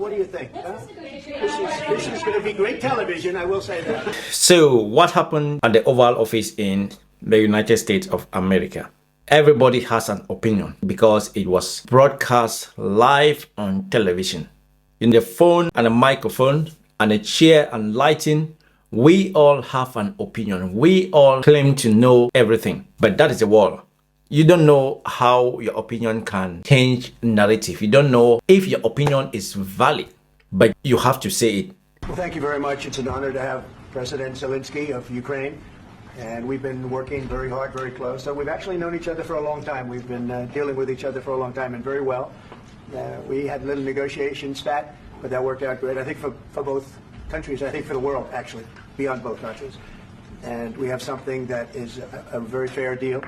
What do you think? Huh? This is going to be great television, I will say that. So what happened at the Oval Office in the United States of America? Everybody has an opinion because it was broadcast live on television. In the phone and a microphone and a chair and lighting, we all have an opinion. We all claim to know everything, but that is the wall. You don't know how your opinion can change narrative. You don't know if your opinion is valid, but you have to say it. Well, thank you very much. It's an honor to have President Zelenskyy of Ukraine. And we've been working very hard, very close. So we've actually known each other for a long time. We've been dealing with each other for a long time and very well. We had a little negotiation spat, but that worked out great. I think for both countries, I think for the world, actually, beyond both countries. And we have something that is a very fair deal.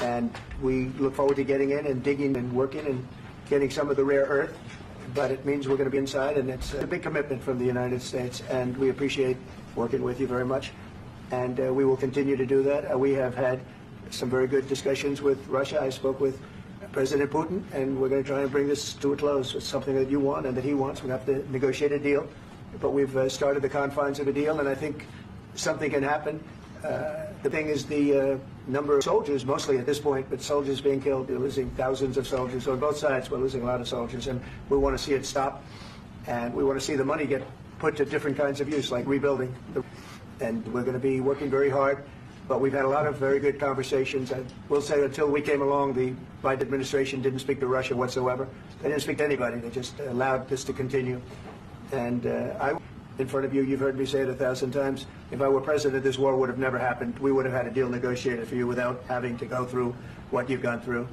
And we look forward to getting in and digging and working and getting some of the rare earth. But it means we're going to be inside, and it's a big commitment from the United States. And we appreciate working with you very much. And we will continue to do that. We have had some very good discussions with Russia. I spoke with President Putin, and we're going to try and bring this to a close. It's something that you want and that he wants. We have to negotiate a deal. But we've started the confines of a deal, and I think something can happen. The thing is the number of soldiers, mostly at this point, but soldiers being killed. We're losing thousands of soldiers. So on both sides, we're losing a lot of soldiers, and we want to see it stop. And we want to see the money get put to different kinds of use, like rebuilding. And we're going to be working very hard, but we've had a lot of very good conversations. I will say until we came along, the Biden administration didn't speak to Russia whatsoever. They didn't speak to anybody. They just allowed this to continue. And in front of you, you've heard me say it 1,000 times, if I were president, this war would have never happened. We would have had a deal negotiated for you without having to go through what you've gone through.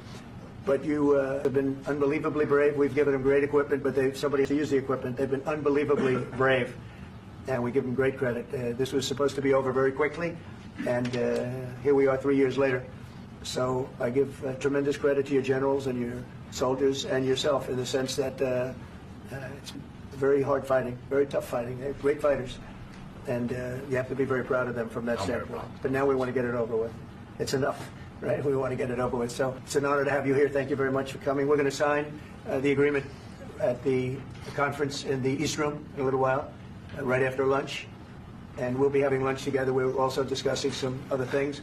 But you have been unbelievably brave. We've given them great equipment, but somebody has to use the equipment. They've been unbelievably brave. And we give them great credit. This was supposed to be over very quickly, and here we are 3 years later. So I give tremendous credit to your generals and your soldiers and yourself in the sense that it's very hard fighting, very tough fighting. They're great fighters, and you have to be very proud of them from that standpoint. But now we want to get it over with. It's enough, right? We want to get it over with. So it's an honor to have you here. Thank you very much for coming. We're going to sign the agreement at the conference in the East Room in a little while. Right after lunch, and we'll be having lunch together. We're also discussing some other things,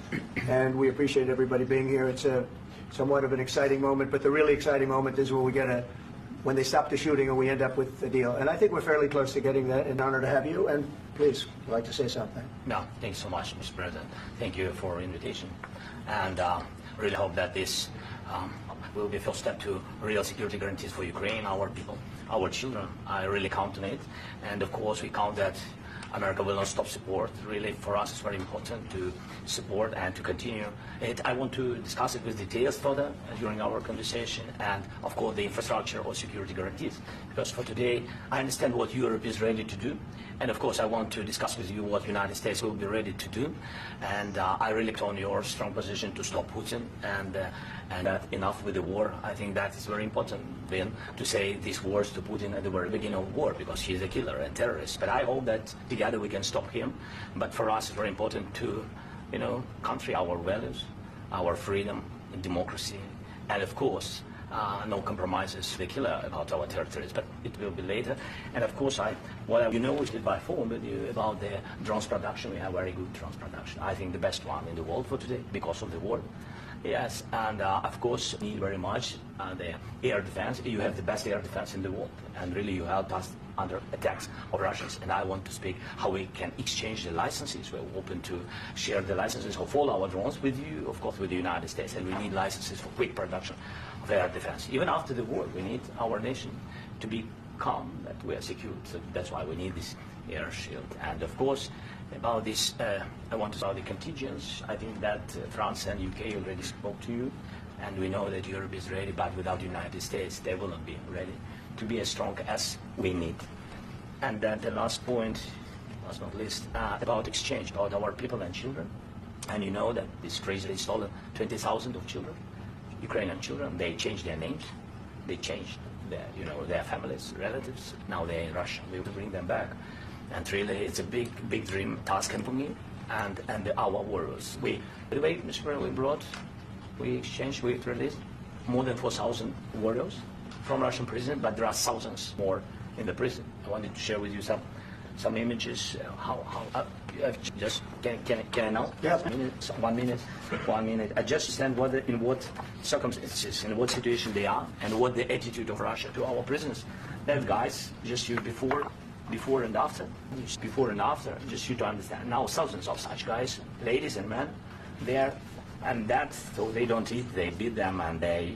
and we appreciate everybody being here. It's a somewhat of an exciting moment, but the really exciting moment is when they stop the shooting and we end up with a deal. And I think we're fairly close to getting that. An honor to have you, and please, would you like to say something? No, thanks so much, Mr. President. Thank you for the invitation, and really hope that this will be a first step to real security guarantees for Ukraine, our people, our children. I really count on it. And of course, we count that America will not stop support. Really, for us, it's very important to support and to continue it. I want to discuss it with details further during our conversation, and of course, the infrastructure or security guarantees. Because for today, I understand what Europe is ready to do, and of course, I want to discuss with you what the United States will be ready to do. And I really count on your strong position to stop Putin and enough with the war. I think that is very important, then, to say these words to Putin at the very beginning of war, because he's a killer and terrorist. But I hope that together we can stop him. But for us, it's very important to, country our values, our freedom, democracy, and of course, no compromises with the killer about our territories. But it will be later. And of course, we did by phone with you about the drones production. We have very good drones production. I think the best one in the world for today because of the war. Yes, and of course, need very much the air defense. You have the best air defense in the world, and really you help us under attacks of Russians. And I want to speak how we can exchange the licenses. We're open to share the licenses of all our drones with you, of course, with the United States. And we need licenses for quick production of air defense. Even after the war, we need our nation to be calm, that we are secured. So that's why we need this air shield. And of course, about this, I want to talk about the contingents. I think that France and UK already spoke to you, and we know that Europe is ready, but without the United States, they will not be ready to be as strong as we need. And then the last point, last but not least, about exchange, about our people and children. And you know that this crazily stolen 20,000 of children, Ukrainian children. They changed their names, they changed their families, relatives. Now they're in Russia. We will bring them back. And really, it's a big dream task for me and our warriors. By the way, Mr. President, we exchanged, we released more than 4,000 warriors from Russian prison, but there are thousands more in the prison. I wanted to share with you some images. Just can I now? Yeah. 1 minute. I just understand in what circumstances, in what situation they are, and what the attitude of Russia to our prisoners. That guys, just you before and after, just you to understand. Now thousands of such guys, ladies and men, there, and that, so they don't eat, they beat them, and they,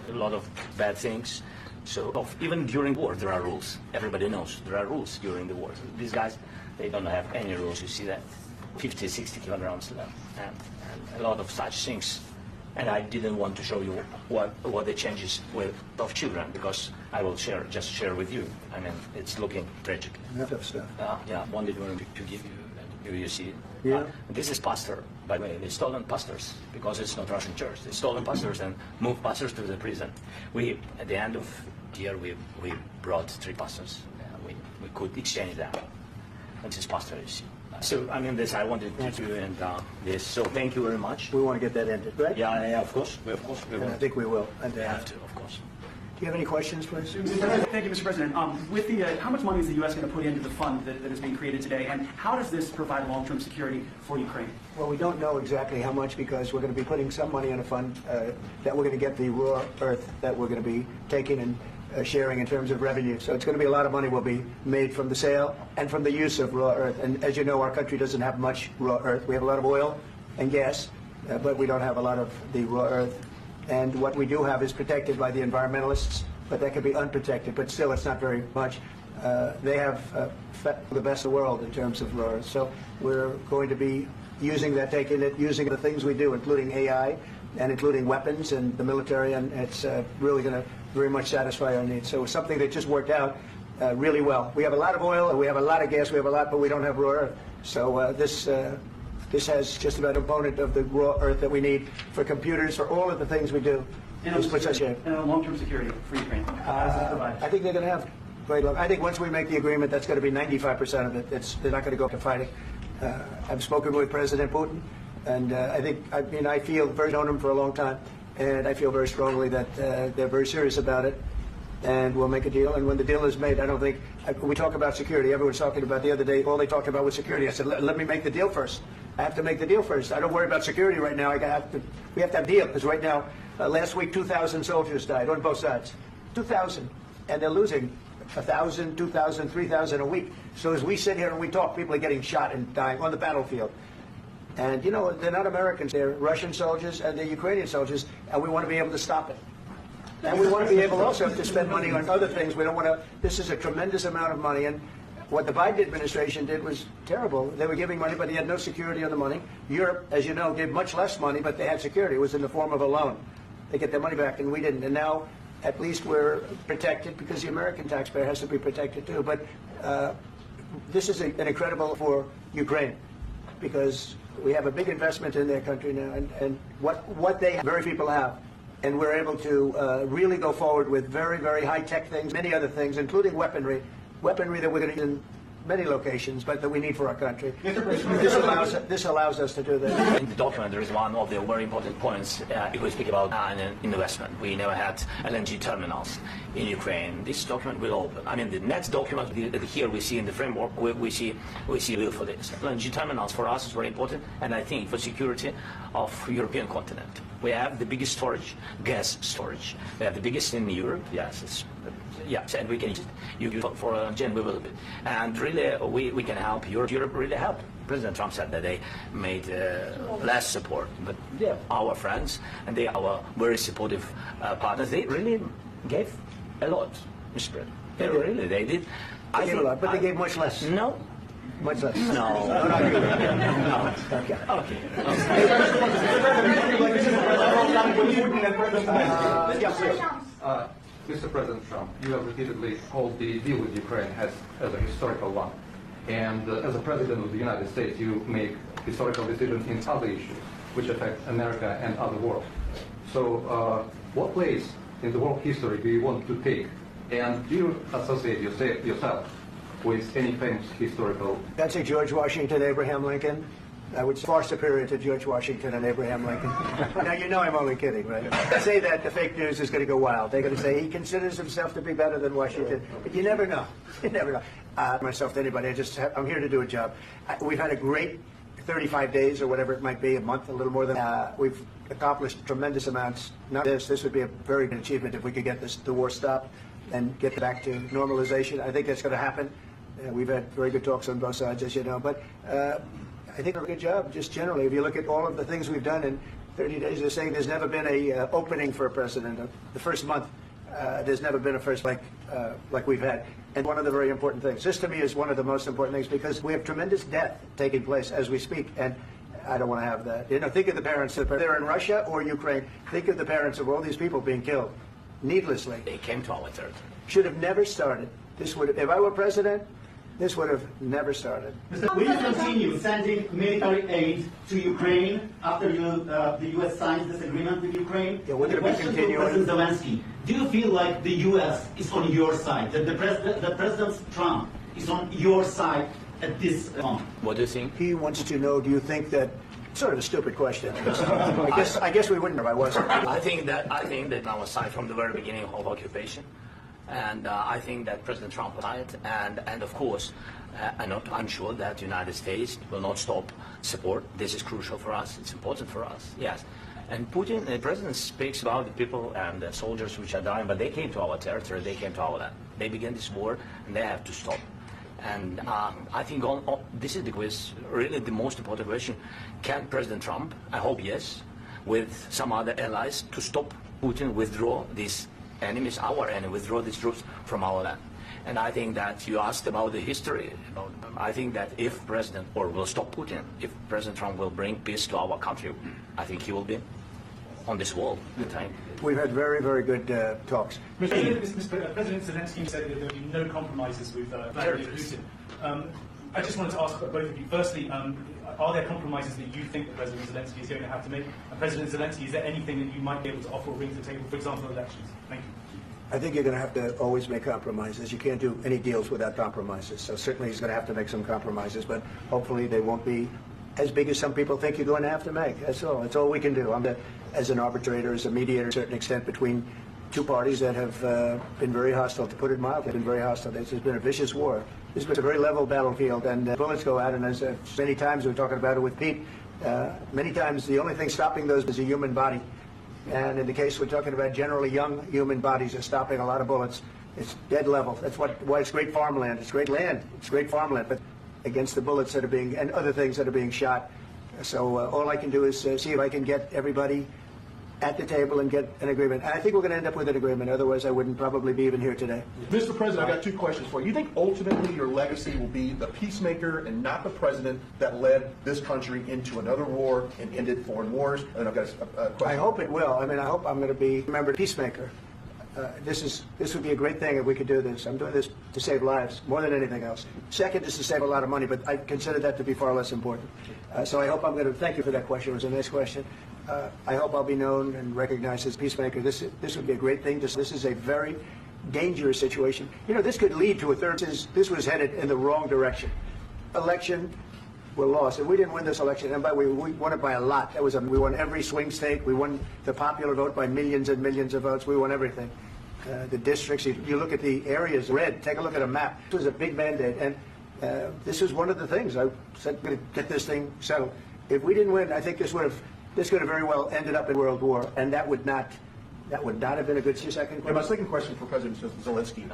a lot of bad things. So even during war, there are rules. Everybody knows there are rules during the war. These guys, they don't have any rules. You see that, 50, 60 kilograms left, and a lot of such things. And I didn't want to show you what the changes of children, because I will just share with you. I mean, it's looking tragic. Tough stuff. Wanted to give you. You see, Yeah. This is pastor, by the way. They stolen pastors because it's not Russian church. They stolen pastors and moved pastors to the prison. We, at the end of the year, we brought 3 pastors. We could exchange them. And this pastor, you see. So, I mean, this I wanted to do, and this. So, thank you very much. We want to get that ended, right? Yeah, of course. We And I will. think we will. And, We have to, of course. do you have any questions, please? Thank you, Mr. President. With the, how much money is the U.S. going to put into the fund that is being created today, and how does this provide long-term security for Ukraine? Well, we don't know exactly how much, because we're going to be putting some money in a fund that we're going to get the raw earth that we're going to be taking and sharing in terms of revenue. So it's going to be a lot of money will be made from the sale and from the use of raw earth. And as you know, our country doesn't have much raw earth. We have a lot of oil and gas, but we don't have a lot of the raw earth. And what we do have is protected by the environmentalists, but that could be unprotected. But still, it's not very much. They have the best in the world in terms of raw earth. So we're going to be using that, taking it, using the things we do, including AI and including weapons and the military, and it's really going to very much satisfy our needs. So it's something that just worked out really well. We have a lot of oil, and we have a lot of gas, we have a lot, but we don't have raw earth. So this has just about a component of the raw earth that we need for computers, for all of the things we do. This puts us in. And long-term security for Ukraine. How does this provide? I think they're going to have great luck. I think once we make the agreement, that's going to be 95% of it. They're not going to go up to fighting. I've spoken with President Putin, and I feel very known him for a long time, and I feel very strongly that they're very serious about it, and we'll make a deal. And when the deal is made, I don't think we talk about security. Everyone's talking about the other day. All they talked about was security. I said, let me make the deal first. I have to make the deal first. I don't worry about security right now. We have to have a deal, because right now, last week, 2,000 soldiers died on both sides. 2,000, and they're losing 1,000, 2,000, 3,000 a week. So as we sit here and we talk, people are getting shot and dying on the battlefield. And, they're not Americans. They're Russian soldiers and they're Ukrainian soldiers, and we want to be able to stop it. And we want to be able also to spend money on other things. We don't want to. This is a tremendous amount of money. And what the Biden administration did was terrible. They were giving money, but they had no security on the money. Europe, as you know, gave much less money, but they had security. It was in the form of a loan. They get their money back, and we didn't. And now, at least we're protected, because the American taxpayer has to be protected too. But this is an incredible for Ukraine, because we have a big investment in their country now, and what they very few people have. And we're able to really go forward with very, very high-tech things, many other things, including weaponry that we're going to use in many locations, but that we need for our country. This allows us to do that. In the document, there is one of the very important points if we speak about an investment. We never had LNG terminals in Ukraine. This document will open. I mean, the next document here we see in the framework, we see will for this. LNG terminals for us is very important, and I think for security of European continent. We have the biggest storage, gas storage. We have the biggest in Europe. Yes, and we can use it for LNG, we will. And really, we can help Europe. Europe really helped. President Trump said that they made less support, but they're our friends and they are our very supportive partners. They really gave a lot, Mr. President. They did. They gave a lot, but they gave much less. No. Much less. No. No. Okay. Okay. Mr. President Trump, you have repeatedly called the deal with Ukraine as a historical one. And as a President of the United States, you make historical decisions in other issues which affect America and other world. So what place in the world history do you want to take? And do you associate yourself with any famous historical? That's a George Washington, Abraham Lincoln, I would say far superior to George Washington and Abraham Lincoln. Now, you know I'm only kidding, right? I say that, the fake news is going to go wild. They're going to say he considers himself to be better than Washington. But you never know. You never know. Myself to anybody, I'm here to do a job. We've had a great 35 days or whatever it might be, a month, a little more than we've accomplished tremendous amounts. Not this would be a very good achievement if we could get the war stopped and get back to normalization. I think that's going to happen. We've had very good talks on both sides, as you know. But I think we're a good job, just generally. If you look at all of the things we've done in 30 days, they're saying there's never been a opening for a president. The first month, there's never been a first like we've had. And one of the very important things, this to me is one of the most important things, because we have tremendous death taking place as we speak. And I don't want to have that. You know, think of the parents, they're in Russia or Ukraine. Think of the parents of all these people being killed needlessly. They came to our territory. Should have never started. This would have, if I were president, this would have never started. Will you continue sending military aid to Ukraine after the U.S. signs this agreement with Ukraine? Yeah, we're going to be question to continuing. President Zelensky. Do you feel like the U.S. is on your side, that President Trump is on your side at this moment? What do you think? He wants to know, do you think that, sort of a stupid question. I guess we wouldn't if I wasn't. I think that on our side from the very beginning of occupation. And I think that President Trump was right, and of course, I'm sure that the United States will not stop support. This is crucial for us. It's important for us. Yes. And Putin, the president, speaks about the people and the soldiers which are dying, but they came to our territory. They came to our land. They began this war, and they have to stop. And I think this is the quiz, really the most important question. Can President Trump, I hope yes, with some other allies, to stop Putin withdraw these enemies, our enemy, withdraw these troops from our land? And I think that you asked about the history. I think that if President, or will stop Putin, if President Trump will bring peace to our country, I think he will be on this wall at the time. We've had very, very good talks. President Zelenskyy said that there would be no compromises with Vladimir Putin. I just wanted to ask both of you. Firstly, are there compromises that you think that President Zelenskyy is going to have to make? And President Zelenskyy, is there anything that you might be able to offer or bring to the table, for example, elections? Thank you. I think you're going to have to always make compromises. You can't do any deals without compromises. So certainly he's going to have to make some compromises, but hopefully they won't be as big as some people think you're going to have to make. That's all. That's all we can do. As an arbitrator, as a mediator, to a certain extent, between two parties that have been very hostile, to put it mildly, been very hostile. This has been a vicious war. This has been a very level battlefield, and bullets go out, and as many times we were talking about it with Pete, many times the only thing stopping those is a human body. And in the case we're talking about, generally young human bodies are stopping a lot of bullets. It's dead level. That's why it's great farmland. It's great land. It's great farmland, but against the bullets that are being, and other things that are being shot. So all I can do is see if I can get everybody at the table and get an agreement. And I think we're going to end up with an agreement. Otherwise, I wouldn't probably be even here today. Mr. President, I've got two questions for you. You think ultimately your legacy will be the peacemaker and not the president that led this country into another war and ended foreign wars? And I've got a question. I hope it will. I mean, I hope I'm going to be remembered peacemaker. This would be a great thing if we could do this. I'm doing this to save lives more than anything else. Second is to save a lot of money, but I consider that to be far less important. So I hope I'm going to thank you for that question. It was a nice question. I hope I'll be known and recognized as peacemaker. This would be a great thing. This is a very dangerous situation. You know, this could lead to a third. This was headed in the wrong direction. Election, we're lost. And we didn't win this election. And we won it by a lot. We won every swing state. We won the popular vote by millions and millions of votes. We won everything. The districts, you look at the areas, red, take a look at a map. This was a big mandate. And this was one of the things I said, going to get this thing settled. If we didn't win, I think this could have very well ended up in World War, and that would not have been a good second question. And my second question for President Zelensky: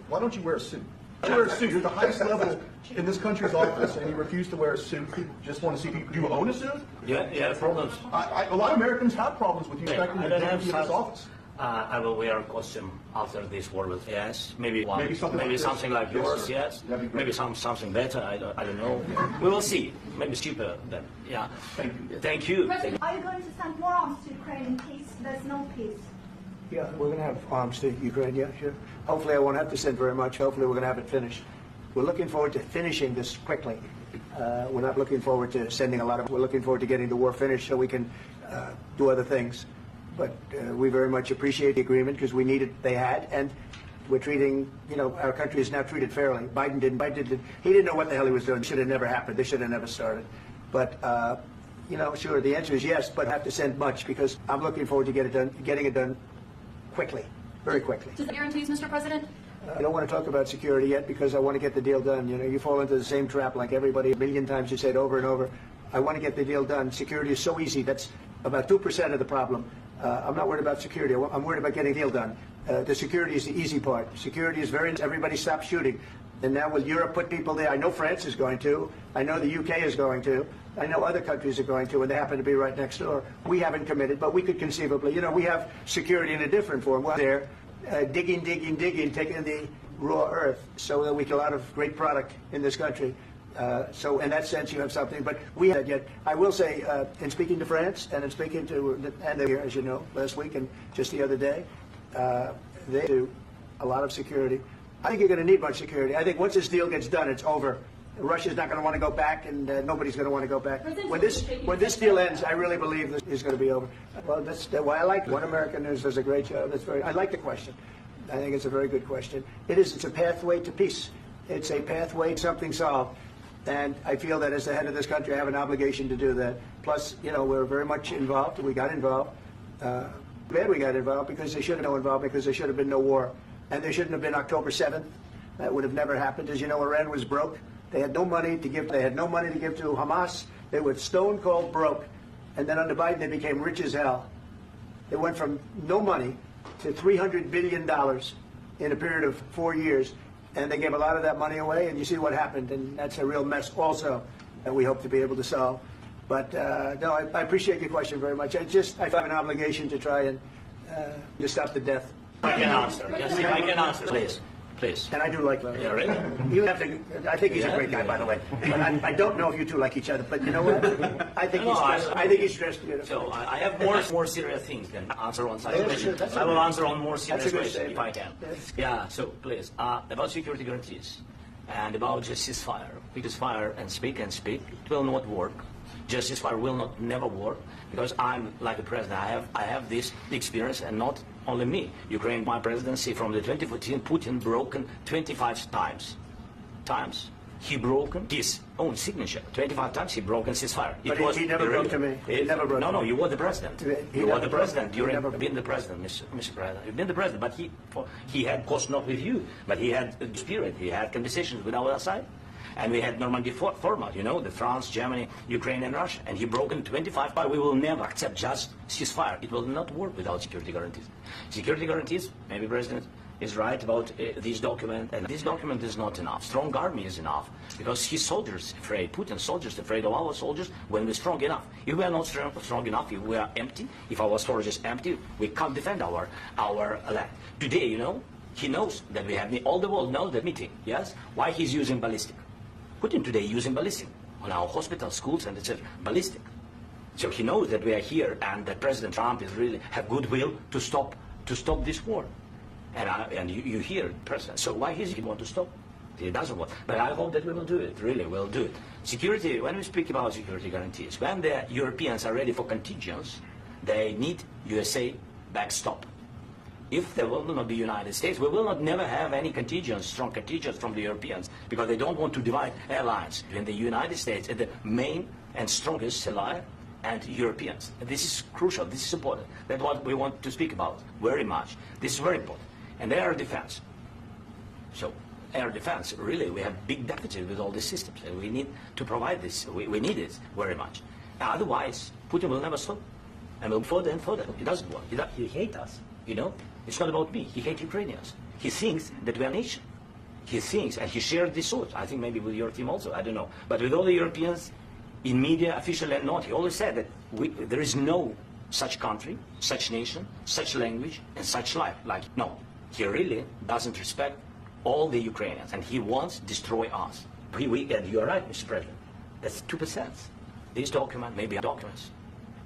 why don't you wear a suit? You wear a suit. You're the highest level in this country's office, and you refuse to wear a suit. People just want to see people. Do you own a suit? Yeah, problems. A lot of Americans have problems with you expecting the dignity of this office. I will wear a costume after this war. Yes, maybe something like yours. Yes, maybe something better. I don't know. We will see. Maybe cheaper than. Yeah. Thank you. President, are you going to send more arms to Ukraine in case there's no peace? Yeah, we're going to have arms to Ukraine. Yeah, sure. Hopefully, I won't have to send very much. Hopefully, we're going to have it finished. We're looking forward to finishing this quickly. We're not looking forward to sending a lot of. We're looking forward to getting the war finished so we can do other things. But we very much appreciate the agreement because we needed. They had, and we're treating. You know, our country is now treated fairly. Biden didn't. He didn't know what the hell he was doing. It should have never happened. This should have never started. But, sure, the answer is yes, but I have to send much because I'm looking forward to getting it done quickly, very quickly. Does that guarantees, Mr. President? I don't want to talk about security yet because I want to get the deal done. You fall into the same trap like everybody. A million times you say it over and over. I want to get the deal done. Security is so easy. That's about 2% of the problem. I'm not worried about security. I'm worried about getting the deal done. The security is the easy part. Security is everybody stops shooting. And now will Europe put people there? I know France is going to. I know the UK is going to. I know other countries are going to, and they happen to be right next door. We haven't committed, but we could conceivably. We have security in a different form. We're there digging, taking the raw earth so that we get a lot of great product in this country. So in that sense, you have something. But we haven't yet. I will say, in speaking to France and in speaking to, and they're here, as you know, last week and just the other day, they do a lot of security. I think you're going to need much security. I think once this deal gets done, it's over. Russia's not going to want to go back, and nobody's going to want to go back. When this deal ends, I really believe this is going to be over. Well, that's why I like One American News does a great job. I like the question. I think it's a very good question. It's a pathway to peace. It's a pathway to something solved. And I feel that as the head of this country, I have an obligation to do that. Plus, we're very much involved. We got involved. Bad we got involved because they should have been involved because there should have been no war. And there shouldn't have been October 7th. That would have never happened. As you know, Iran was broke. They had no money to give. They had no money to give to Hamas. They were stone cold broke. And then under Biden, they became rich as hell. They went from no money to $300 billion in a period of 4 years. And they gave a lot of that money away. And you see what happened. And that's a real mess also that we hope to be able to solve. But no, I appreciate your question very much. I have an obligation to try and to stop the death. I can answer. Yes, I can answer. Please. And I do like Larry. Yeah, really? I think he's a great guy, by the way. But I don't know if you two like each other. But you know what? I think he's stressed. So I have more serious things than answer on such Yeah, questions. sure, I will answer on more serious That's a good questions if I statement. can. Yes. Yeah. So please, about security guarantees and about just ceasefire. Because fire and speak, it will not work. Just ceasefire will not never work because I'm like the president. I have this experience, and not only me. Ukraine, my presidency from the 2014, Putin broken 25 times. He broken his own signature. 25 times he broken ceasefire. But he never broke to me. He never broke to me. No, you were the president. He You were never the broke. president. He You've never- been the president, Mr. President. You've been the president, but he had, of course, not with you, but he had the spirit. He had conversations with our side. And we had Normandy format, the France, Germany, Ukraine, and Russia. And he broken 25. But we will never accept just ceasefire. It will not work without security guarantees. Security guarantees, maybe President is right about this document. And this document is not enough. Strong army is enough. Because his soldiers afraid, Putin's soldiers afraid of our soldiers when we're strong enough. If we are not strong enough, if we are empty, if our storage is empty, we can't defend our land. Today, he knows that we have, all the world knows the meeting, yes? Why he's using ballistic? Putin today using ballistic on our hospitals, schools, and etc. Ballistic. So he knows that we are here and that President Trump is really have goodwill to stop this war. And you hear President. So why does he want to stop? He doesn't want. But I hope that we will do it. Really, we'll do it. Security. When we speak about security guarantees, when the Europeans are ready for contingents, they need USA backstop. If there will not be United States, we will not never have any contingents, strong contingents from the Europeans, because they don't want to divide alliance between the United States and the main and strongest ally and Europeans. And this is crucial. This is important. That's what we want to speak about very much. This is very important. And air defense. So air defense, really, we have big deficit with all these systems, and we need to provide this. We need it very much. Otherwise, Putin will never stop, and will further and further. It doesn't work. He hates us. It's not about me. He hates Ukrainians. He thinks that we are a nation. He thinks, and he shared this thought, I think maybe with your team also, I don't know. But with all the Europeans, in media, official and not, he always said that there is no such country, such nation, such language, and such life. No, he really doesn't respect all the Ukrainians, and he wants to destroy us. And you're right, Mr. President. That's 2%. This document, maybe documents.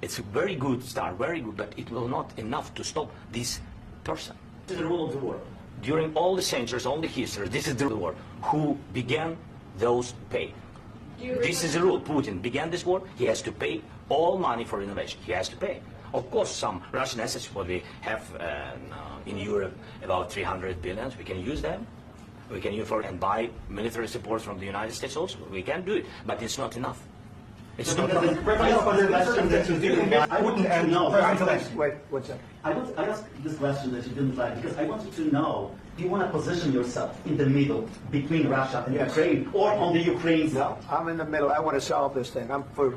It's a very good start, very good, but it will not enough to stop this person. This is the rule of the world. During all the centuries, all the history, this is the rule of the world. Who began, those pay. This is the rule. Putin began this war. He has to pay all money for innovation. He has to pay. Of course, some Russian assets, what we have in Europe, about 300 billion, we can use them. We can use and buy military support from the United States also. We can do it, but it's not enough. It's not. I wanted to know. Wait, what's that? I asked this question that you didn't like because I wanted to know, do you want to position yourself in the middle between Russia and Yes. Ukraine or on the Ukraine's? No, I'm in the middle. I want to solve this thing. I'm for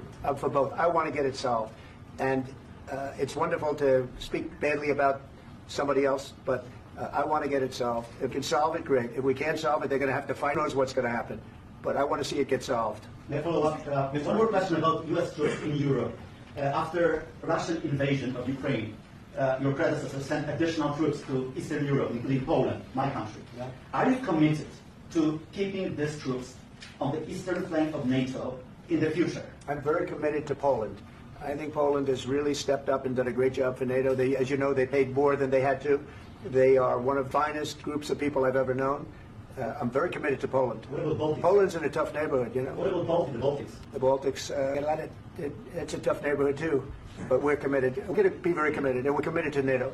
both. I want to get it solved. And it's wonderful to speak badly about somebody else, but I want to get it solved. If we can solve it, great. If we can't solve it, they're going to have to find out what's going to happen. But I want to see it get solved. May I follow up with one more question about U.S. troops in Europe. After Russian invasion of Ukraine, your predecessor sent additional troops to Eastern Europe, including Poland, my country. Yeah. Are you committed to keeping these troops on the eastern flank of NATO in the future? I'm very committed to Poland. I think Poland has really stepped up and done a great job for NATO. They, as you know, they paid more than they had to. They are one of the finest groups of people I've ever known. I'm very committed to Poland. What about Baltics? Poland's in a tough neighborhood, you know. What about the Baltics? The Baltics, it's a tough neighborhood too, but we're committed. We're going to be very committed, and we're committed to NATO.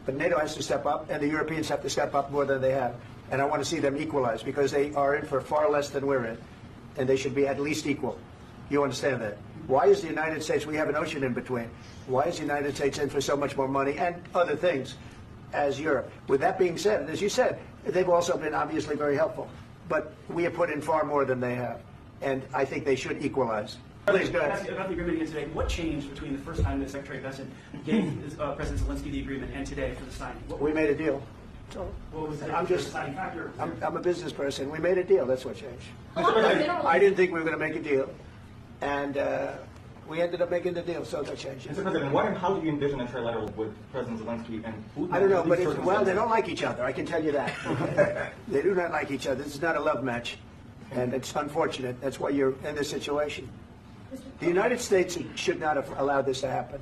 But NATO has to step up, and the Europeans have to step up more than they have. And I want to see them equalize because they are in for far less than we're in, and they should be at least equal. You understand that? Why is the United States, we have an ocean in between, why is the United States in for so much more money and other things as Europe? With that being said, and as you said, they've also been obviously very helpful, but we have put in far more than they have, and I think they should equalize. Please go ahead. About the agreement again today, what changed between the first time that Secretary Bessent gave President Zelensky the agreement and today for the signing? We made a deal. So What was the I'm just, deciding factor? I'm a business person. We made a deal. That's what changed. I didn't think we were going to make a deal, and we ended up making the deal, so that changed. Mr. President, what and how do you envision a trilateral with President Zelensky and Putin? I don't know, but well, they don't like each other. I can tell you that. They do not like each other. This is not a love match, and it's unfortunate. That's why you're in this situation. The United States should not have allowed this to happen.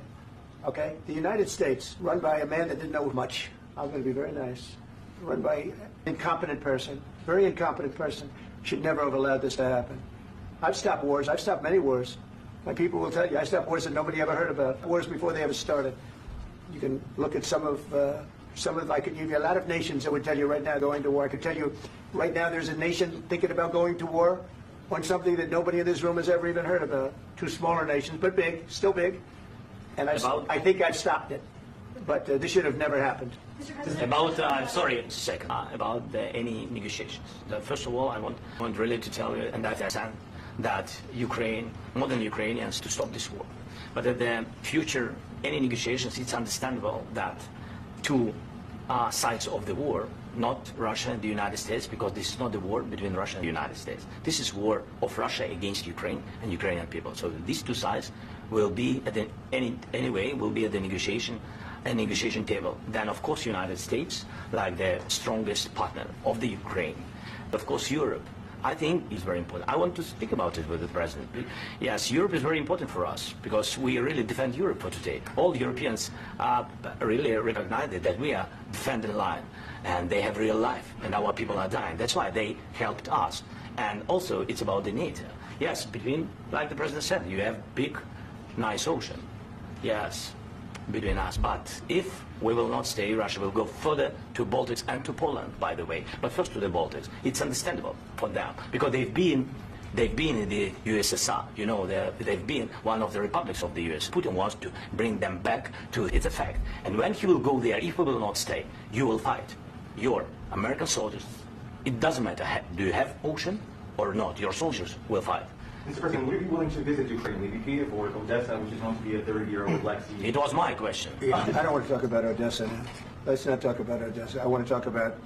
Okay? The United States, run by a man that didn't know much. I'm going to be very nice. Run by an incompetent person, very incompetent person, should never have allowed this to happen. I've stopped wars. I've stopped many wars. My people will tell you, I stopped wars that nobody ever heard about. Wars before they ever started. You can look at some of, I could give you a lot of nations that would tell you right now going to war. I could tell you right now there's a nation thinking about going to war on something that nobody in this room has ever even heard about. Two smaller nations, but big, still big. And I think I've stopped it. But this should have never happened. About, sorry, a second, about any negotiations. First of all, I want really to tell you, and I understand that Ukraine, modern Ukrainians, to stop this war. But at the future, any negotiations, it's understandable that two sides of the war, not Russia and the United States, because this is not the war between Russia and the United States. This is war of Russia against Ukraine and Ukrainian people. So these two sides will be at the, anyway will be at the negotiation table. Then of course United States, like the strongest partner of the Ukraine. Of course Europe, I think is very important. I want to speak about it with the President. Yes, Europe is very important for us because we really defend Europe for today. All Europeans really recognize that we are defending line and they have real life and our people are dying. That's why they helped us. And also it's about the NATO. Yes, between, like the President said, you have big, nice ocean. Yes, between us. But if we will not stay, Russia will go further to Baltics and to Poland, by the way. But first to the Baltics. It's understandable for them because they've been in the USSR. You know, they've been one of the republics of the US. Putin wants to bring them back to its effect. And when he will go there, if we will not stay, you will fight. Your American soldiers. It doesn't matter. Do you have ocean or not? Your soldiers will fight. Mr. President, would you be willing to visit Ukraine, maybe Kyiv or Odessa, which is known to be a 30-year-old Black Sea? It was my question. I don't want to talk about Odessa now. Let's not talk about Odessa. I want to talk about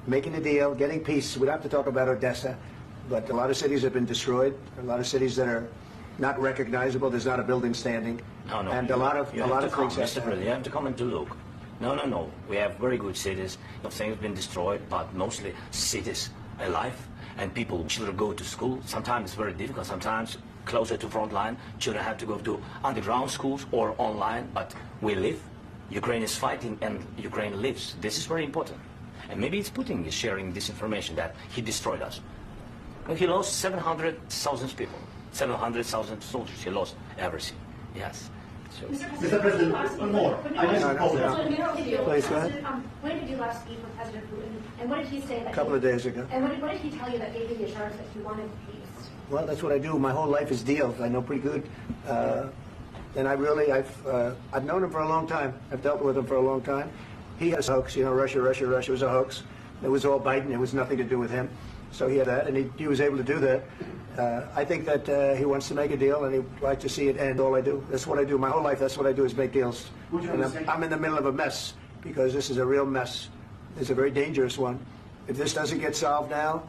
making a deal, getting peace. We don't have to talk about Odessa, but a lot of cities have been destroyed. A lot of cities that are not recognizable. There's not a building standing. No. And a lot of things have Mr. President, you have to come and to look. No. We have very good cities. Things have been destroyed, but mostly cities alive. And people, children go to school. Sometimes it's very difficult. Sometimes closer to front line, children have to go to underground schools or online. But we live. Ukraine is fighting and Ukraine lives. This is very important. And maybe it's Putin is sharing this information that he destroyed us. Well, he lost 700,000 people, 700,000 soldiers. He lost everything. Yes. So, Mr. President, one more. I mentioned Poland. Please, go ahead. What did you do last week with President Putin? And what did he say that? A couple of days ago. And what did he tell you that gave you the assurance that he wanted peace? Well, that's what I do. My whole life is deals. I know pretty good. And I've known him for a long time. I've dealt with him for a long time. He has a hoax. You know, Russia was a hoax. It was all Biden. It was nothing to do with him. So he had that, and he was able to do that. I think that he wants to make a deal, and he'd like to see it end. All I do. That's what I do. My whole life, that's what I do, is make deals. And I'm in the middle of a mess, because this is a real mess. It's a very dangerous one. If this doesn't get solved now,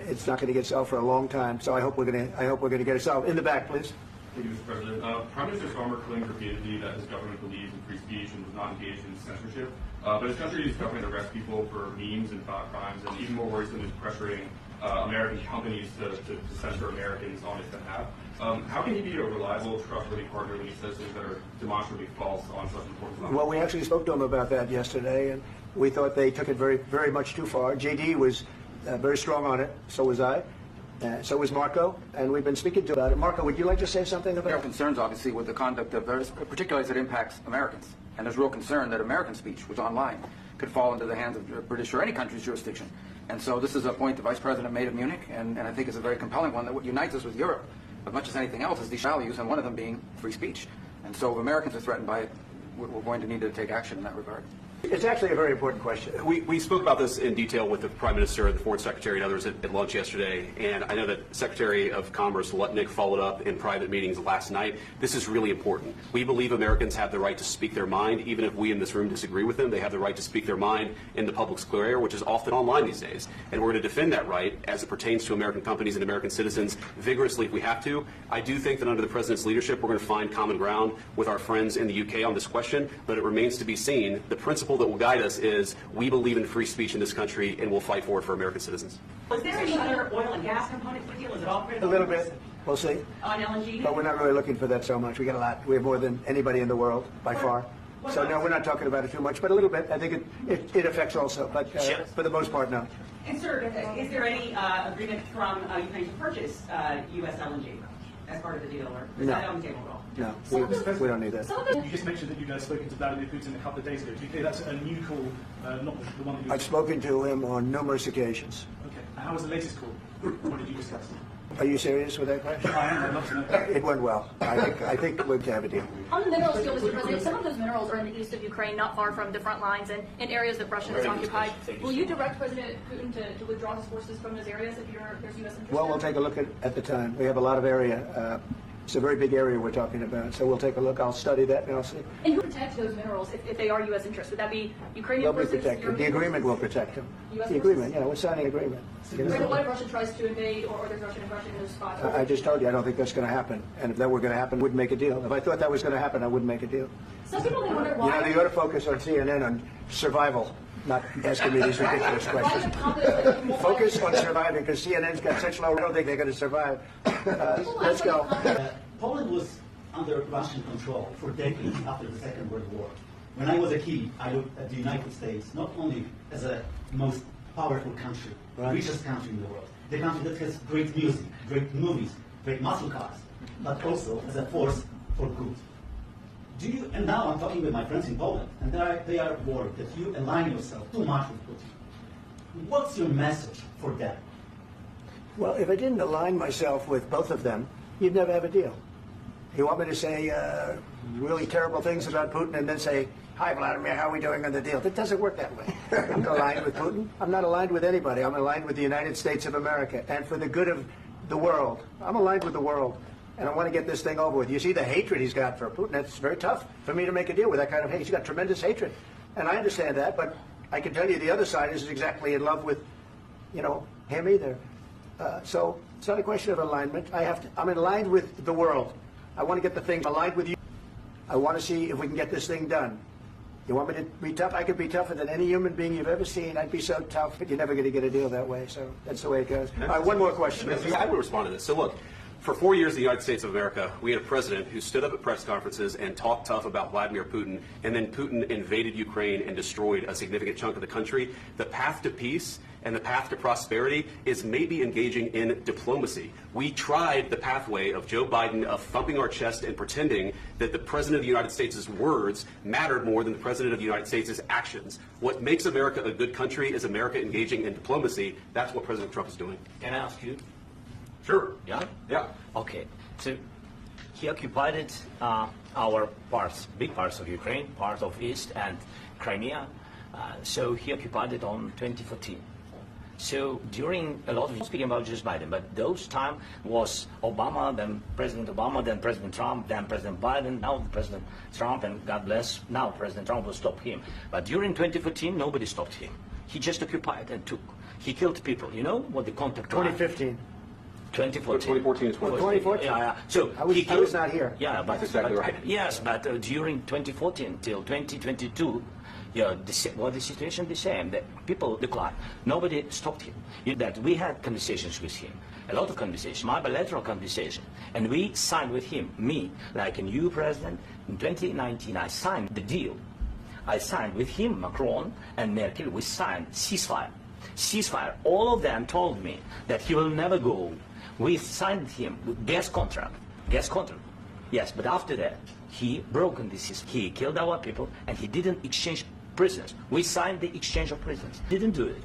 it's not going to get solved for a long time. So I hope we're going to get it solved. In the back, please. Thank you, Mr. President. Prime Minister Starmer claimed repeatedly that his government believes in free speech and was not engaged in censorship. But his country is government arrests people for memes and thought crimes, and even more worrisome is pressuring American companies to censor Americans on his behalf. How can he be a reliable, trustworthy partner when he says things that are demonstrably false on such important topics? Well, we actually spoke to him about that yesterday, and we thought they took it very, very much too far. JD was very strong on it. So was I. So was Marco, and we've been speaking to about it. Marco, would you like to say something about it? There are concerns, obviously, with the conduct of various, particularly as it impacts Americans. And there's real concern that American speech, which is online, could fall into the hands of British or any country's jurisdiction. And so this is a point the Vice President made of Munich, and I think it's a very compelling one, that what unites us with Europe, as much as anything else, is these values, and one of them being free speech. And so if Americans are threatened by it, we're going to need to take action in that regard. It's actually a very important question. We spoke about this in detail with the Prime Minister, the Foreign Secretary, and others at lunch yesterday, and I know that Secretary of Commerce Lutnick followed up in private meetings last night. This is really important. We believe Americans have the right to speak their mind, even if we in this room disagree with them. They have the right to speak their mind in the public square, which is often online these days, and we're going to defend that right as it pertains to American companies and American citizens vigorously if we have to. I do think that under the President's leadership, we're going to find common ground with our friends in the UK on this question, but it remains to be seen. The principle that will guide us is we believe in free speech in this country, and we'll fight for it for American citizens. Is there any other oil and gas component to the deal? Is it all A little bit. We'll see. On LNG? But we're not really looking for that so much. We get a lot. We have more than anybody in the world, by far. So, no, we're not talking about it too much, but a little bit. I think it affects also, but for the most part, no. And, sir, is there any agreement from Ukraine to purchase U.S. LNG as part of the deal, or is that on the table at all? No, we don't need that. You just mentioned that you guys spoken to Vladimir Putin a couple of days ago. Do you think that's a new call, not the one that you... I've spoken to him on numerous occasions. Okay. And how was the latest call? What did you discuss? Are you serious with that question? I am. I'd love to know. It went well. I think we'll have a deal. On the minerals deal, Mr. President, some of those minerals are in the east of Ukraine, not far from the front lines and in areas that Russia has occupied. Will you direct President Putin to withdraw his forces from those areas if there's U.S. interest? Well, we'll take a look at the time. We have a lot of area. It's a very big area we're talking about, so we'll take a look. I'll study that and I'll see. And who protects those minerals if they are U.S. interests? Would that be Ukrainian They'll be forces? protected. The agreement will protect them. US The agreement, we're signing an agreement. But what if Russia tries to invade or there's Russian aggression in those spots? I just told you I don't think that's going to happen. And if that were going to happen, I wouldn't make a deal. If I thought that was going to happen, I wouldn't make a deal. Some people they wonder why. You ought to focus on CNN on survival, not asking me these ridiculous questions. Focus on surviving, because CNN's got such low. I don't think they're going to survive. Let's go. Poland was under Russian control for decades after the Second World War. When I was a kid, I looked at the United States not only as a most powerful country, the richest country in the world, the country that has great music, great movies, great muscle cars, but also as a force for good. And now I'm talking with my friends in Poland, and they are worried that you align yourself too much with Putin. What's your message for them? Well, if I didn't align myself with both of them, you'd never have a deal. You want me to say really terrible things about Putin and then say, "Hi, Vladimir, how are we doing on the deal?" That doesn't work that way. I'm not aligned with Putin. I'm not aligned with anybody. I'm aligned with the United States of America and for the good of the world. I'm aligned with the world, and I want to get this thing over with. You see the hatred he's got for Putin. It's very tough for me to make a deal with that kind of hate. He's got tremendous hatred, and I understand that, but I can tell you the other side isn't exactly in love with, him either. So it's not a question of alignment. I'm aligned with the world. I want to get the thing aligned with you. I want to see if we can get this thing done. You want me to be tough? I could be tougher than any human being you've ever seen. I'd be so tough, but you're never going to get a deal that way. So that's the way it goes. All right, one more question. I would respond to this. So look, For 4 years in the United States of America, we had a president who stood up at press conferences and talked tough about Vladimir Putin, and then Putin invaded Ukraine and destroyed a significant chunk of the country. The path to peace and the path to prosperity is maybe engaging in diplomacy. We tried the pathway of Joe Biden of thumping our chest and pretending that the President of the United States' words mattered more than the President of the United States' actions. What makes America a good country is America engaging in diplomacy. That's what President Trump is doing. Can I ask you? Sure. Yeah? Yeah. Okay. So he occupied our parts, big parts of Ukraine, part of East and Crimea. So he occupied it on 2014. So during a lot of, speaking about just Biden, but those time was Obama, then President Obama, then President Trump, then President Biden, now President Trump, and God bless, now President Trump will stop him. But during 2014, nobody stopped him. He just occupied and took. He killed people. You know what the contact 2015. 2014. 2014 is 2014. Yeah. So I was not here. Yeah, but That's exactly right. Yes, but during 2014 till 2022, yeah, the situation the same. The people declined. Nobody stopped him. That we had conversations with him, a lot of conversations, my bilateral conversation, and we signed with him. Me, like a new president, in 2019, I signed the deal. I signed with him, Macron and Merkel. We signed ceasefire. Ceasefire. All of them told me that he will never go. We signed him with gas contract. Gas contract. Yes, but after that, he broke this. He killed our people, and he didn't exchange prisoners. We signed the exchange of prisoners. Didn't do it.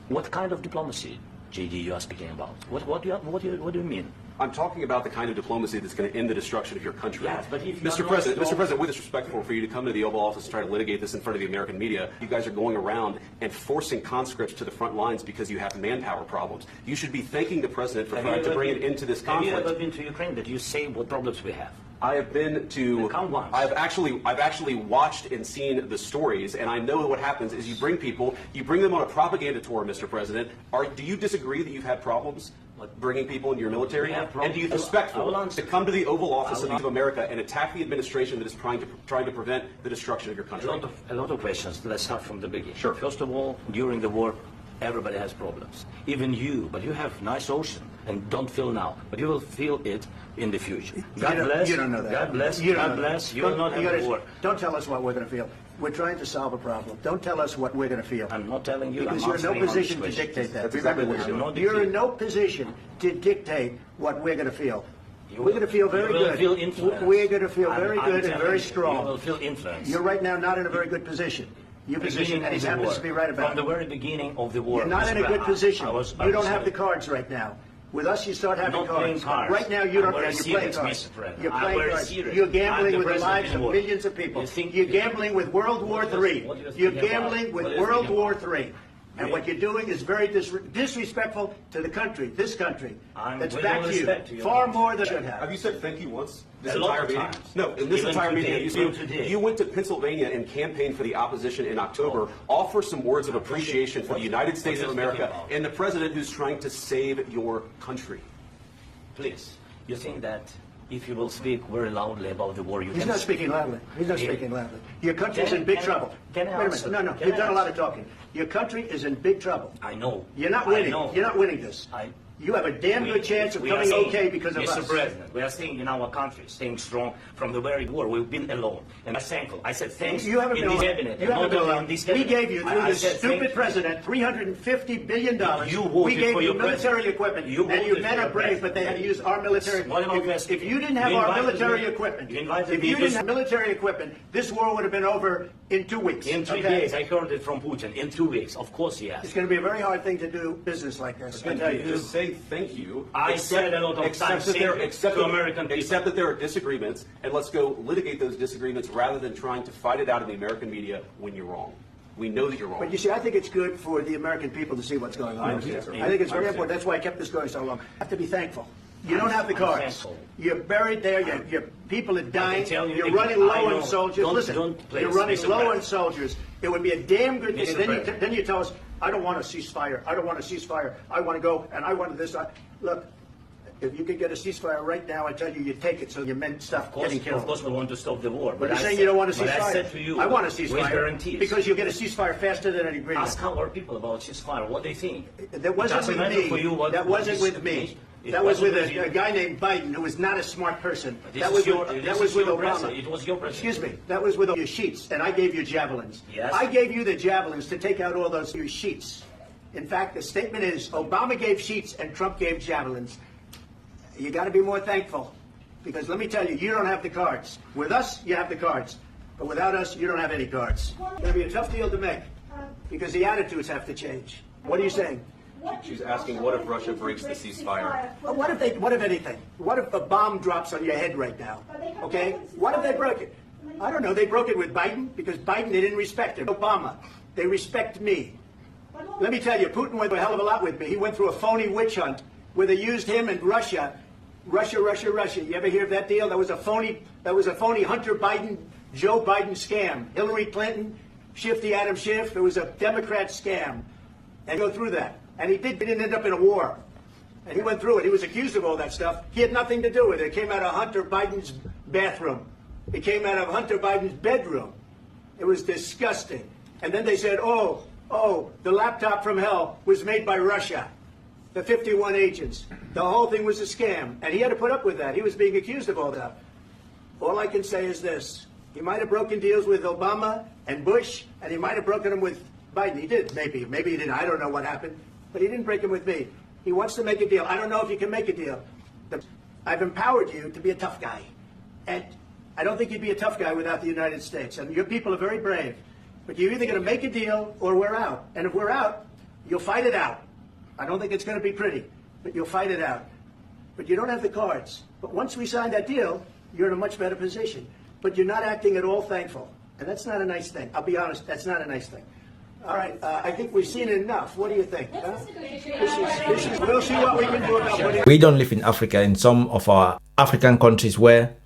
What kind of diplomacy, JD, you are speaking about? What do you mean? I'm talking about the kind of diplomacy that's going to end the destruction of your country. Yes, but if you Mr. President, with disrespectful for you to come to the Oval Office and try to litigate this in front of the American media, you guys are going around and forcing conscripts to the front lines because you have manpower problems. You should be thanking the President for trying to bring it into this conflict. Have you ever been to Ukraine that you say what problems we have? I have been to. I've actually watched and seen the stories, and I know what happens is you bring them on a propaganda tour, Mr. President. Do you disagree that you've had problems bringing people into your military? And do you feel respectful to come to the Oval Office of America and attack the administration that is trying to prevent the destruction of your country? A lot of questions. Let's start from the beginning. Sure. First of all, during the war, everybody has problems. Even you, but you have nice ocean and don't feel now, but you will feel it in the future. God bless. You don't know that. God bless. You God bless. You will not have a war. Don't tell us what we're going to feel. We're trying to solve a problem. Don't tell us what we're going to feel. I'm not telling you. Because I'm you're in no answering position to honest dictate that. That's exactly what you're Remember, doing. you're in no position to dictate what we're going to feel. You We're going to feel very you will good. Feel influence. We're going to feel very I'm good and telling very you, strong. You will feel influence. You're right now not in a very good position. Your position Beginning of the happens war. to be right about From the very beginning of the war. You're not in a Mr. good position. I You don't have saying- the cards right now. With us, you start having I'm not playing cards. Right now, you I'm don't. very You're playing serious, cards. Mr. President. You're I'm playing very cards. serious. You're I'm gambling the with the president lives of of the war. millions of people. You think- You're gambling with World War III. What you're You're speaking gambling about? with What you're World speaking War about? III. And what you're doing is very disrespectful to the country, this country. I'm That's with back all to you. respect to you. Far more than should have. Have you said thank you once? This A lot entire of meeting? times. No, in this Even entire today, meeting, even today. you went to Pennsylvania and campaigned for the opposition in October. Offer some words of appreciation for the United States of America and the president who's trying to save your country. Please, you think that if you will speak very loudly about the war, you He's can... not speaking loudly. He's not Yeah. speaking loudly. Your country's in big trouble. Can I Wait a answer? minute. No, Can you've I done a lot answer? of talking. Your country is in big trouble. I know. You're not I winning. know. You're not winning this. You have a damn good chance of We are coming staying- okay because of Mr. us. President, we are staying in our country, staying strong from the very war. We've been alone. And I'm thankful. I said thanks You haven't in been this alone. cabinet. You haven't been not only alone. in this We cabinet. gave you, through I this said stupid thank you. president, $350 billion. You voted we gave for you your military president. equipment. You and voted your for men your are brave, but they had to use our military. What about If you didn't have You our invited military me- equipment, you invited if me you to- didn't have military equipment, this war would have been over in 2 weeks. In 3 okay? days, I heard it from Putin. In 2 weeks, of course he has. It's going to be a very hard thing to do business like this. I tell you. Just say thank you. I said a lot of times thank you to American people. Except that there are disagreements, and let's go litigate those disagreements rather than trying to fight it out in the American media when you're wrong. We know that you're wrong. But you see, I think it's good for the American people to see what's going on. I understand, sir. I think it's very I understand. important. That's why I kept this going so long. You have to be thankful. You don't have the I'm cards. thankful. You're buried there. Your people are dying. tell you You're again, running I low know. on soldiers. Don't- Listen, don't please, you're running Mr. low on President. soldiers. It would be a damn good thing. Mr. Then President. then you tell us, I don't want a ceasefire. I don't want a ceasefire. I want to go, and I want this. Look, if you could get a ceasefire right now, I tell you, you'd take it so your men stop getting killed. Of course, we want to stop the war. But you're I saying said- you don't want a but ceasefire. I said to you, I want a with ceasefire guarantees. because you'll get a ceasefire faster than an agreement. Ask our people about ceasefire, what they think. That wasn't Doesn't with matter me. for you what That what wasn't is- with me. That was with a guy named Biden, who was not a smart person. This That is was your- with, this that was is with your Obama. president. It was your president. Excuse me. That was with your sheets, and I gave you javelins. Yes. I gave you the javelins to take out all those your sheets. In fact, the statement is Obama gave sheets and Trump gave javelins. You got to be more thankful, because let me tell you, you don't have the cards. With us, you have the cards, but without us, you don't have any cards. It's going to be a tough deal to make, because the attitudes have to change. What are you saying? She's asking, what if Russia breaks the ceasefire? What if anything? What if a bomb drops on your head right now? Okay? What if they broke it? I don't know. They broke it with Biden because Biden, they didn't respect him. Obama, they respect me. Let me tell you, Putin went through a hell of a lot with me. He went through a phony witch hunt where they used him and Russia. You ever hear of that deal? That was a phony Hunter Biden, Joe Biden scam. Hillary Clinton, Shifty Adam Schiff. It was a Democrat scam. And go through that. And he didn't end up in a war. And he went through it. He was accused of all that stuff. He had nothing to do with it. It came out of Hunter Biden's bathroom. It came out of Hunter Biden's bedroom. It was disgusting. And then they said, oh, the laptop from hell was made by Russia. The 51 agents. The whole thing was a scam. And he had to put up with that. He was being accused of all that. All I can say is this. He might have broken deals with Obama and Bush, and he might have broken them with Biden. He did, maybe. Maybe he didn't. I don't know what happened. But he didn't break them with me. He wants to make a deal. I don't know if he can make a deal. I've empowered you to be a tough guy. And I don't think you'd be a tough guy without the United States. And your people are very brave. But you're either going to make a deal or we're out. And if we're out, you'll fight it out. I don't think it's going to be pretty, but you'll fight it out. But you don't have the cards. But once we sign that deal, you're in a much better position. But you're not acting at all thankful. And that's not a nice thing. I'll be honest, that's not a nice thing. All right, I think we've seen enough. What do you think? Huh? We'll see what we can do about putting... We don't live in Africa, in some of our African countries where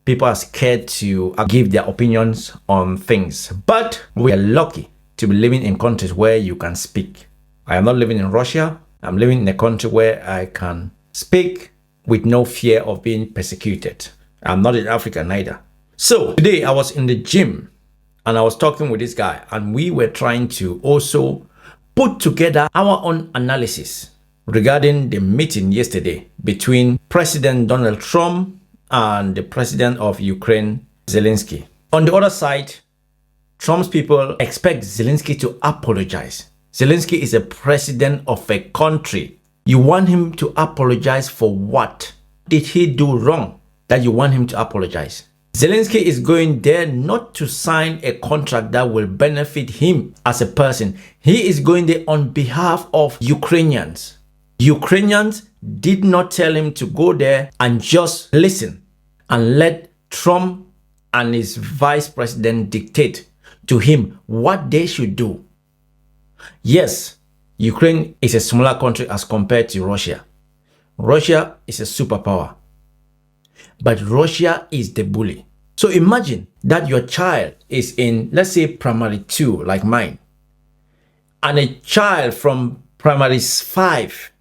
people are scared to give their opinions on things. But we are lucky to be living in countries where you can speak. I am not living in Russia. I'm living in a country where I can speak with no fear of being persecuted. I'm not in Africa neither. So today I was in the gym and I was talking with this guy, and we were trying to also put together our own analysis regarding the meeting yesterday between President Donald Trump and the President of Ukraine, Zelenskyy. On the other side, Trump's people expect Zelenskyy to apologize. Zelenskyy is a president of a country. You want him to apologize for what? Did he do wrong that you want him to apologize? Zelenskyy is going there not to sign a contract that will benefit him as a person. He is going there on behalf of Ukrainians. Ukrainians did not tell him to go there and just listen and let Trump and his vice president dictate to him what they should do. Yes, Ukraine is a smaller country as compared to Russia. Russia is a superpower. But Russia is the bully. So imagine that your child is in, let's say, primary 2, like mine, and a child from primary 5,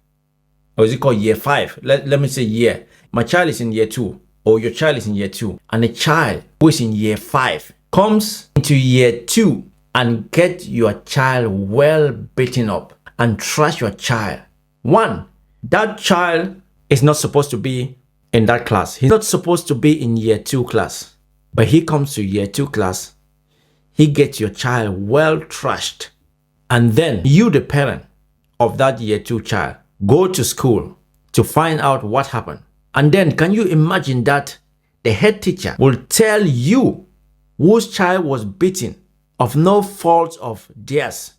or is it called year 5? Let me say year. My child is in year 2, or your child is in year 2, and a child who is in year 5 comes into year 2 and get your child well beaten up and trash your child. One, that child is not supposed to be in that class. He's not supposed to be in year 2 class. But he comes to year 2 class. He gets your child well trashed. And then you, the parent of that year 2 child, go to school to find out what happened. And then can you imagine that the head teacher will tell you whose child was beaten of no fault of theirs,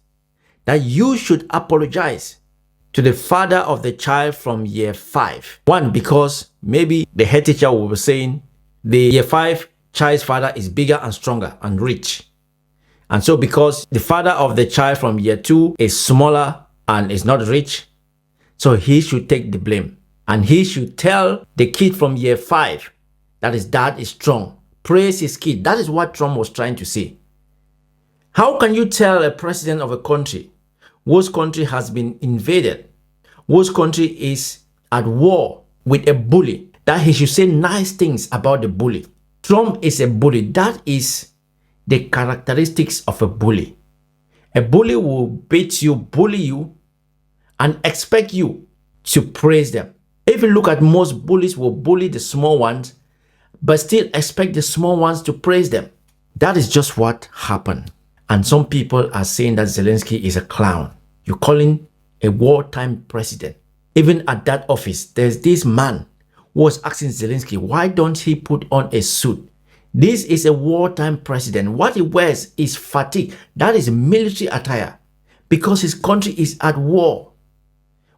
that you should apologize to the father of the child from year 5. One, because maybe the head teacher will be saying the year 5 child's father is bigger and stronger and rich. And so because the father of the child from year 2 is smaller and is not rich, so he should take the blame. And he should tell the kid from year 5 that his dad is strong. Praise his kid. That is what Trump was trying to say. How can you tell a president of a country whose country has been invaded, whose country is at war with a bully, that he should say nice things about the bully? Trump is a bully. That is the characteristics of a bully. A bully will beat you, bully you, and expect you to praise them. If you look at most bullies will bully the small ones, but still expect the small ones to praise them. That is just what happened. And some people are saying that Zelenskyy is a clown. You're calling a wartime president. Even at that office, there's this man who was asking Zelenskyy, why don't he put on a suit? This is a wartime president. What he wears is fatigue. That is military attire because his country is at war.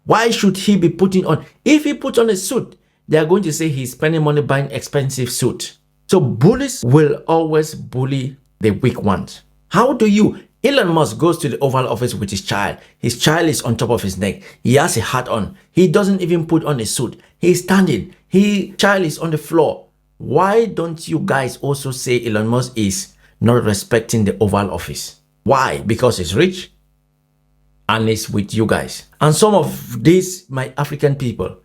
Why should he be putting on? If he puts on a suit, they are going to say he's spending money buying expensive suit. So bullies will always bully the weak ones. How do you? Elon Musk goes to the Oval Office with his child. His child is on top of his neck. He has a hat on. He doesn't even put on a suit. He's standing. His child is on the floor. Why don't you guys also say Elon Musk is not respecting the Oval Office? Why? Because he's rich and it's with you guys. And some of these, my African people,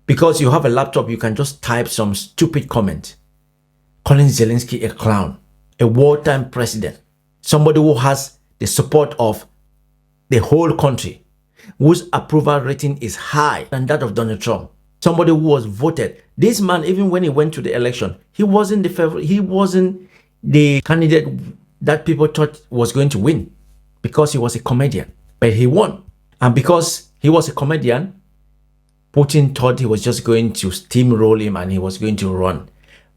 because you have a laptop, you can just type some stupid comment calling Zelenskyy a clown, a wartime president, somebody who has the support of the whole country, whose approval rating is higher than that of Donald Trump, somebody who was voted. This man, even when he went to the election, he wasn't the favorite, he wasn't the candidate that people thought was going to win because he was a comedian, but he won. And because he was a comedian, Putin thought he was just going to steamroll him and he was going to run.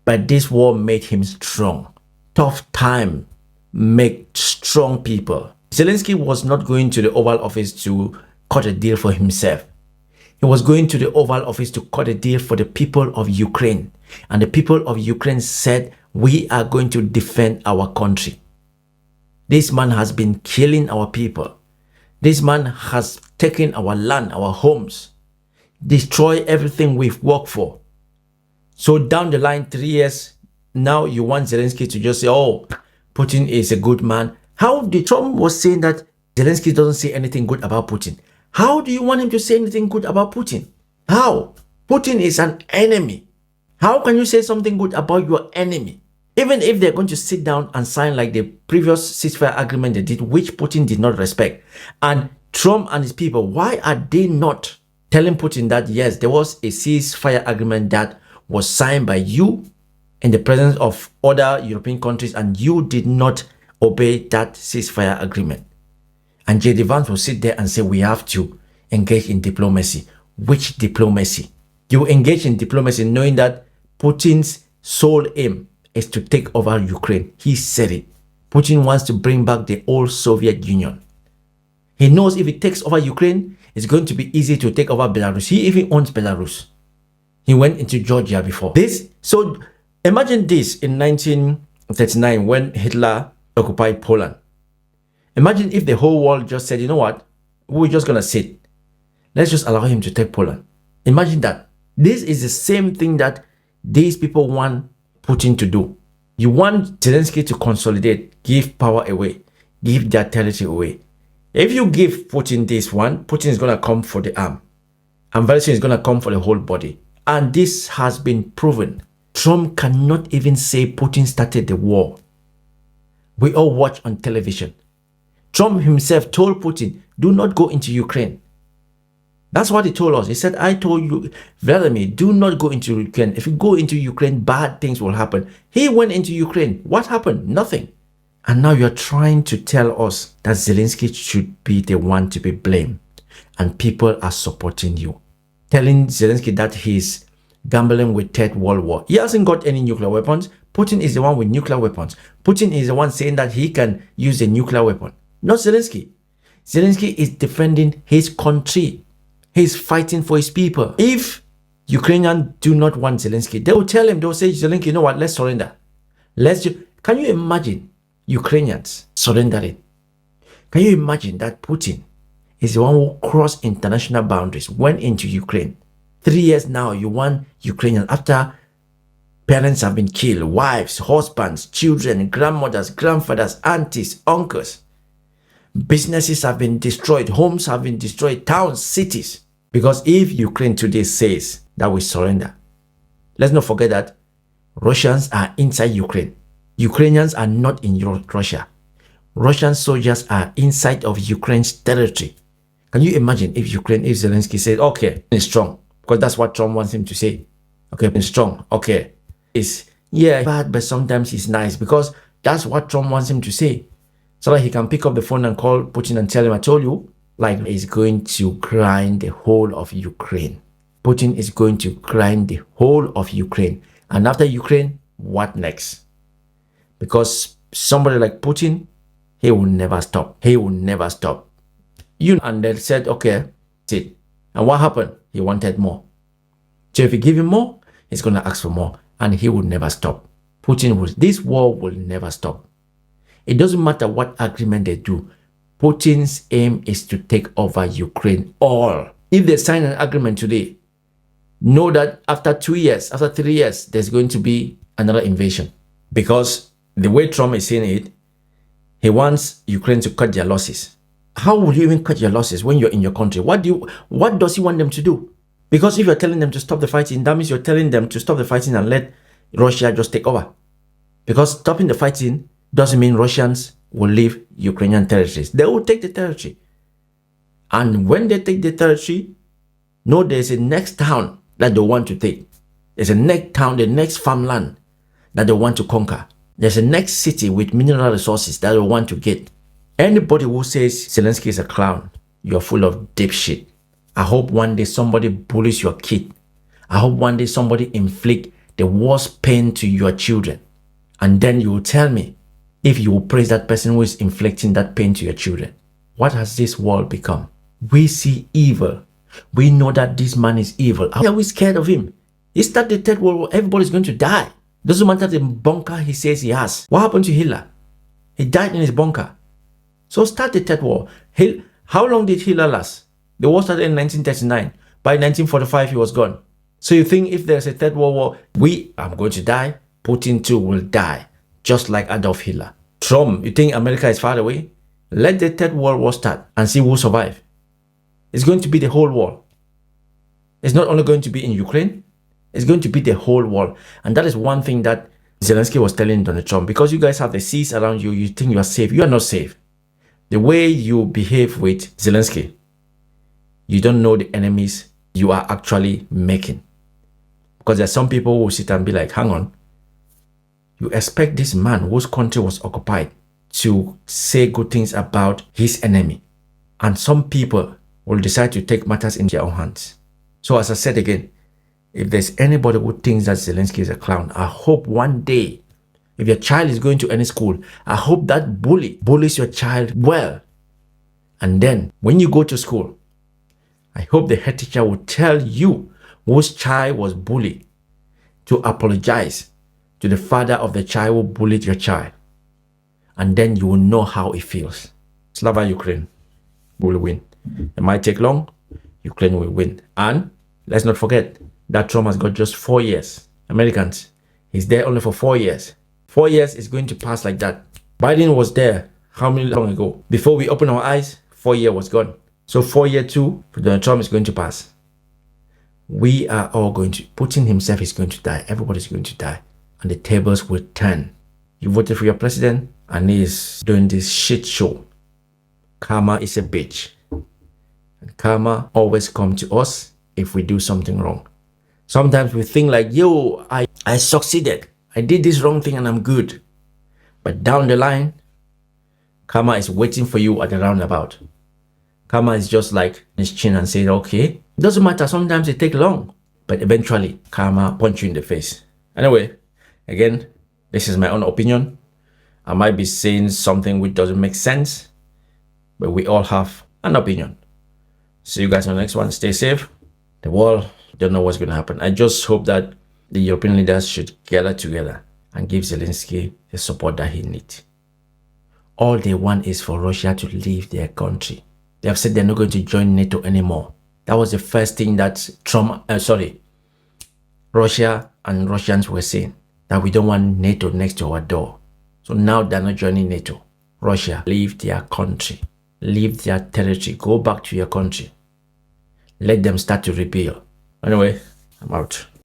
But this war made him strong. Tough time make strong people. Zelenskyy was not going to the Oval Office to cut a deal for himself. He was going to the Oval Office to cut a deal for the people of Ukraine. And the people of Ukraine said, we are going to defend our country. This man has been killing our people. This man has taken our land, our homes, destroy everything we've worked for. So down the line, 3 years, now you want Zelenskyy to just say, oh, Putin is a good man. How did Trump was saying that Zelenskyy doesn't say anything good about Putin? How do you want him to say anything good about Putin? How? Putin is an enemy. How can you say something good about your enemy? Even if they're going to sit down and sign like the previous ceasefire agreement they did, which Putin did not respect. And Trump and his people, why are they not telling Putin that, yes, there was a ceasefire agreement that was signed by you in the presence of other European countries and you did not obey that ceasefire agreement? And J.D. Vance will sit there and say, we have to engage in diplomacy. Which diplomacy? You engage in diplomacy knowing that Putin's sole aim is to take over Ukraine. He said it. Putin wants to bring back the old Soviet Union. He knows if he takes over Ukraine, it's going to be easy to take over Belarus. He even owns Belarus. He went into Georgia before. So imagine this in 1939 when Hitler occupied Poland. Imagine if the whole world just said, you know what, we're just going to sit. Let's just allow him to take Poland. Imagine that. This is the same thing that these people want Putin to do. You want Zelenskyy to consolidate, give power away, give their territory away. If you give Putin this one, Putin is going to come for the arm. And very soon he's going to come for the whole body. And this has been proven. Trump cannot even say Putin started the war. We all watch on television. Trump himself told Putin, do not go into Ukraine. That's what he told us. He said, I told you, Vladimir, do not go into Ukraine. If you go into Ukraine, bad things will happen. He went into Ukraine. What happened? Nothing. And now you're trying to tell us that Zelenskyy should be the one to be blamed. And people are supporting you. Telling Zelenskyy that he's gambling with Third World War. He hasn't got any nuclear weapons. Putin is the one with nuclear weapons. Putin is the one saying that he can use a nuclear weapon. Not Zelenskyy. Zelenskyy is defending his country. He's fighting for his people. If Ukrainians do not want Zelenskyy, they will tell him, they will say, Zelenskyy, you know what, let's surrender. Can you imagine Ukrainians surrendering? Can you imagine that Putin is the one who crossed international boundaries, went into Ukraine? 3 years now, you want Ukrainians, after parents have been killed, wives, husbands, children, grandmothers, grandfathers, aunties, uncles. Businesses have been destroyed, homes have been destroyed, towns, cities. Because if Ukraine today says that we surrender, let's not forget that Russians are inside Ukraine. Ukrainians are not in Russia. Russian soldiers are inside of Ukraine's territory. Can you imagine if Zelenskyy said, okay, it's strong, because that's what Trump wants him to say. Okay, being strong. Okay, it's yeah bad, but sometimes he's nice, because that's what Trump wants him to say, so that he can pick up the phone and call Putin and tell him, I told you, like he's going to grind the whole of Ukraine. Putin is going to grind the whole of Ukraine. And after Ukraine, what next? Because somebody like Putin, he will never stop. He will never stop. And they said, okay, that's it. And what happened? He wanted more. So if you give him more, he's going to ask for more. And he will never stop. This war will never stop. It doesn't matter what agreement they do. Putin's aim is to take over Ukraine all. If they sign an agreement today, know that after 2 years, after 3 years, there's going to be another invasion. Because the way Trump is saying it, he wants Ukraine to cut their losses. How will you even cut your losses when you're in your country? What does he want them to do? Because if you're telling them to stop the fighting, that means you're telling them to stop the fighting and let Russia just take over. Because stopping the fighting doesn't mean Russians will leave Ukrainian territories. They will take the territory. And when they take the territory, no, there's a next town that they want to take. There's a next town, the next farmland that they want to conquer. There's a next city with mineral resources that they want to get. Anybody who says Zelenskyy is a clown, you're full of dipshit. I hope one day somebody bullies your kid. I hope one day somebody inflict the worst pain to your children. And then you will tell me if you will praise that person who is inflicting that pain to your children. What has this world become? We see evil. We know that this man is evil. How are we scared of him? He started the third world war. Everybody's going to die. Doesn't matter the bunker he says he has. What happened to Hitler? He died in his bunker. So start the third war. How long did Hitler last? The war started in 1939. By 1945, he was gone. So you think if there's a third world war, I'm going to die, Putin too will die, just like Adolf Hitler. Trump, you think America is far away? Let the third world war start and see who survive. It's going to be the whole world. It's not only going to be in Ukraine, it's going to be the whole world. And that is one thing that Zelenskyy was telling Donald Trump. Because you guys have the seas around you, you think you are safe. You are not safe. The way you behave with Zelenskyy, you don't know the enemies you are actually making. Because there are some people who sit and be like, hang on, you expect this man whose country was occupied to say good things about his enemy. And some people will decide to take matters in their own hands. So as I said again, if there's anybody who thinks that Zelenskyy is a clown, I hope one day, if your child is going to any school, I hope that bully bullies your child well. And then when you go to school, I hope the head teacher will tell you whose child was bullied to apologize to the father of the child who bullied your child. And then you will know how it feels. Slava Ukraine will win. It might take long. Ukraine will win. And let's not forget that Trump has got just 4 years. Americans, he's there only for 4 years. 4 years is going to pass like that. Biden was there how many long ago? Before we open our eyes, 4 years was gone. So 4 year too, Donald Trump is going to pass. We are all going to, Putin himself is going to die. Everybody's going to die. And the tables will turn. You voted for your president and he's doing this shit show. Karma is a bitch. And karma always comes to us if we do something wrong. Sometimes we think like, yo, I succeeded. I did this wrong thing and I'm good. But down the line, karma is waiting for you at the roundabout. Karma is just like his chin and saying, okay, it doesn't matter. Sometimes it takes long, but eventually karma punch you in the face. Anyway, again, this is my own opinion. I might be saying something which doesn't make sense, but we all have an opinion. See you guys on the next one. Stay safe. The world, don't know what's going to happen. I just hope that the European leaders should gather together and give Zelenskyy the support that he needs. All they want is for Russia to leave their country. They have said they're not going to join NATO anymore. That was the first thing that Russia and Russians were saying, that we don't want NATO next to our door. So now they're not joining NATO. Russia, leave their country, leave their territory, go back to your country. Let them start to rebuild. Anyway, I'm out.